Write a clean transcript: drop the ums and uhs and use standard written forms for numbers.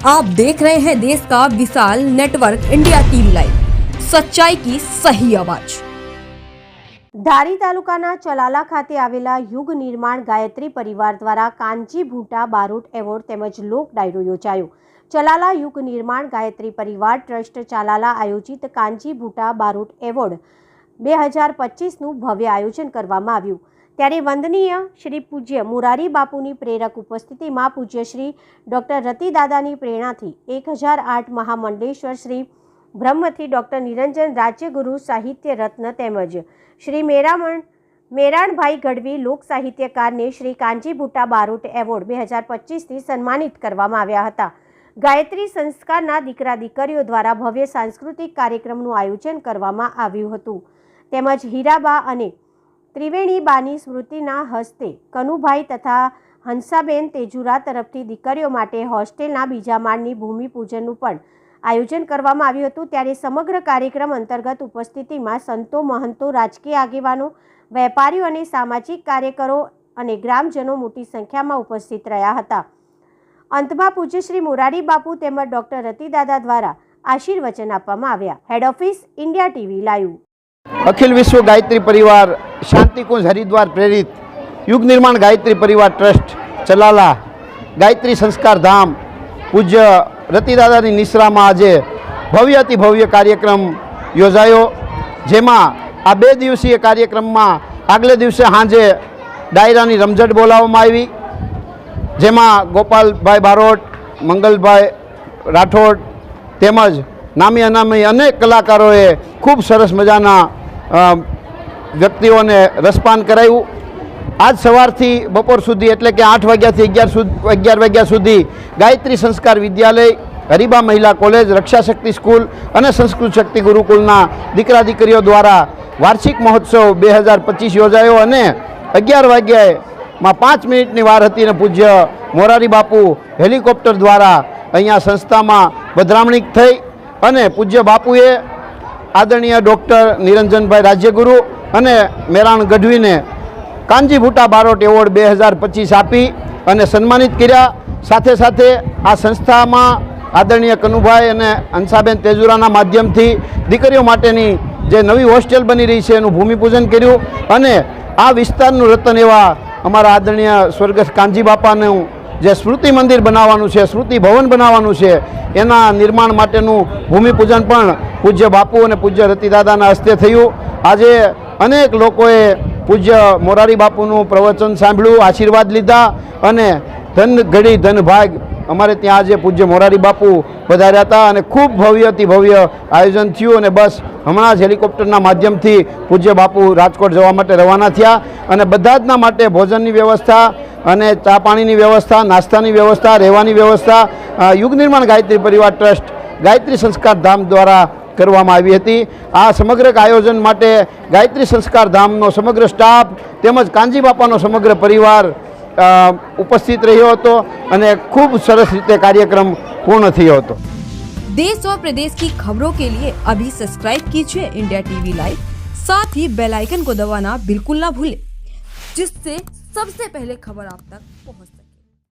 आप देख रहे हैं देश का विशाल नेटवर्क इंडिया टीवी लाइव, सच्चाई की सही आवाज। ધારી તાલુકાના ચલાલા ખાતે આવેલા યુગ નિર્માણ ગાયત્રી પરિવાર દ્વારા કાનજી ભૂટા બારોટ એવોર્ડ તેમજ લોક ડાયરો યોજાયો। ચલાલા યુગ નિર્માણ ગાયત્રી પરિવાર ટ્રસ્ટ ચલાલા આયોજિત કાનજી ભૂટા બારોટ એવોર્ડ 2025નું ભવ્ય આયોજન કરવામાં આવ્યું। ત્યારે વંદનીય શ્રી પૂજ્ય મોરારી બાપુની પ્રેરક ઉપસ્થિતિમાં પૂજ્ય શ્રી ડૉક્ટર રતિદાદાની પ્રેરણાથી 1008 મહામંડલેશ્વર શ્રી બ્રહ્મથી ડૉક્ટર નિરંજન રાજ્યગુરુ સાહિત્ય રત્ન તેમજ શ્રી મેરાણભાઈ ગઢવી લોક સાહિત્યકારને શ્રી કાનજી ભૂટા બારોટ એવોર્ડ 2025થી સન્માનિત કરવામાં આવ્યા હતા। ગાયત્રી સંસ્કારના દીકરા દીકરીઓ દ્વારા ભવ્ય સાંસ્કૃતિક કાર્યક્રમનું આયોજન કરવામાં આવ્યું હતું તેમજ હીરાબા અને ત્રિવેણીબાની સ્મૃતિના હસ્તે કનુભાઈ તથા હંસાબેન તેજુરા તરફથી દીકરીઓ માટે હોસ્ટેલના બીજા માળની ભૂમિપૂજનનું પણ આયોજન કરવામાં આવ્યું હતું। ત્યારે સમગ્ર કાર્યક્રમ અંતર્ગત ઉપસ્થિતિમાં સંતો, મહંતો, રાજકીય આગેવાનો, વેપારીઓ અને સામાજિક કાર્યકરો અને ગ્રામજનો મોટી સંખ્યામાં ઉપસ્થિત રહ્યા હતા। અંતમાં પૂજ્ય શ્રી મોરારી બાપુ તેમજ ડૉક્ટર રતિદાદા દ્વારા આશીર્વચન આપવામાં આવ્યા। Head office India TV live. Akhil Vishwa Gayatri परिवार शांतिकुंज हरिद्वार प्रेरित युग निर्माण गायत्री परिवार ट्रस्ट चलाला गायत्री संस्कार धाम पूज्य रतिदादानी निश्रा में आज भव्य अति भव्य कार्यक्रम योजायो। जेમાં आ 2 दिवसीय कार्यक्रम में आगले दिवसे सांजे डायरानी रमझट बोलाववामां आवी। जेમાં गोपालभाई बारोट, मंगलभाई राठोड તેમજ નામી અનામી અનેક કલાકારોએ ખૂબ સરસ મજાના વ્યક્તિઓને રસપાન કરાવ્યું। આજ સવારથી બપોર સુધી એટલે કે 8 વાગ્યાથી 11 વાગ્યા સુધી ગાયત્રી સંસ્કાર વિદ્યાલય, હરિબા મહિલા કોલેજ, રક્ષા શક્તિ સ્કૂલ અને સંસ્કૃત શક્તિ ગુરુકુલના દીકરા દીકરીઓ દ્વારા વાર્ષિક મહોત્સવ 2025 યોજાયો અને 11 વાગ્યામાં 5 મિનિટની વાર હતી અને પૂજ્ય મોરારી બાપુ હેલિકોપ્ટર દ્વારા અહીંયા સંસ્થામાં પધરામણી થઈ અને પૂજ્ય બાપુએ આદરણીય ડૉક્ટર નિરંજનભાઈ રાજ્યગુરુ અને મેરાણ ગઢવીને કાનજી ભૂટા બારોટ એવોર્ડ 2025 આપી અને સન્માનિત કર્યા। સાથે સાથે આ સંસ્થામાં આદરણીય કનુભાઈ અને હંસાબેન તેજુરાના માધ્યમથી દીકરીઓ માટેની જે નવી હોસ્ટેલ બની રહી છે એનું ભૂમિપૂજન કર્યું અને આ વિસ્તારનું રતન એવા અમારા આદરણીય સ્વર્ગસ્થ કાનજી બાપાનું જે સ્મૃતિ મંદિર બનાવવાનું છે, સ્મૃતિ ભવન બનાવવાનું છે, એના નિર્માણ માટેનું ભૂમિપૂજન પણ પૂજ્ય બાપુ અને પૂજ્ય રતિદાદાના હસ્તે થયું। આજે અનેક લોકોએ પૂજ્ય મોરારી બાપુનું પ્રવચન સાંભળ્યું, આશીર્વાદ લીધા અને ધન ઘડી ધન ભાગ અમારે ત્યાં આજે પૂજ્ય મોરારી બાપુ પધાર્યા હતા અને ખૂબ ભવ્યથી ભવ્ય આયોજન થયું અને બસ હમણાં જ હેલિકોપ્ટરના માધ્યમથી પૂજ્ય બાપુ રાજકોટ જવા માટે રવાના થયા અને બધા જના માટે ભોજનની વ્યવસ્થા અને ચા પાણીની વ્યવસ્થા, નાસ્તાની વ્યવસ્થા, રહેવાની વ્યવસ્થા યુગ નિર્માણ ગાયત્રી પરિવાર ટ્રસ્ટ ગાયત્રી સંસ્કાર ધામ દ્વારા કરવામાં આવી હતી। આ સમગ્ર આયોજન માટે ગાયત્રી સંસ્કાર ધામનો સમગ્ર સ્ટાફ તેમજ કાનજી બાપાનો સમગ્ર પરિવાર उपस्थित રહ્યો હતો અને ખૂબ સરસ રીતે કાર્યક્રમ પૂર્ણ થયો હતો। देश और प्रदेश की खबरों के लिए अभी सब्सक्राइब कीजिए इंडिया टीवी लाइव, साथ ही बेल आइकन को दबाना बिल्कुल ना भूलें, जिससे सबसे पहले खबर आप तक पहुंचे।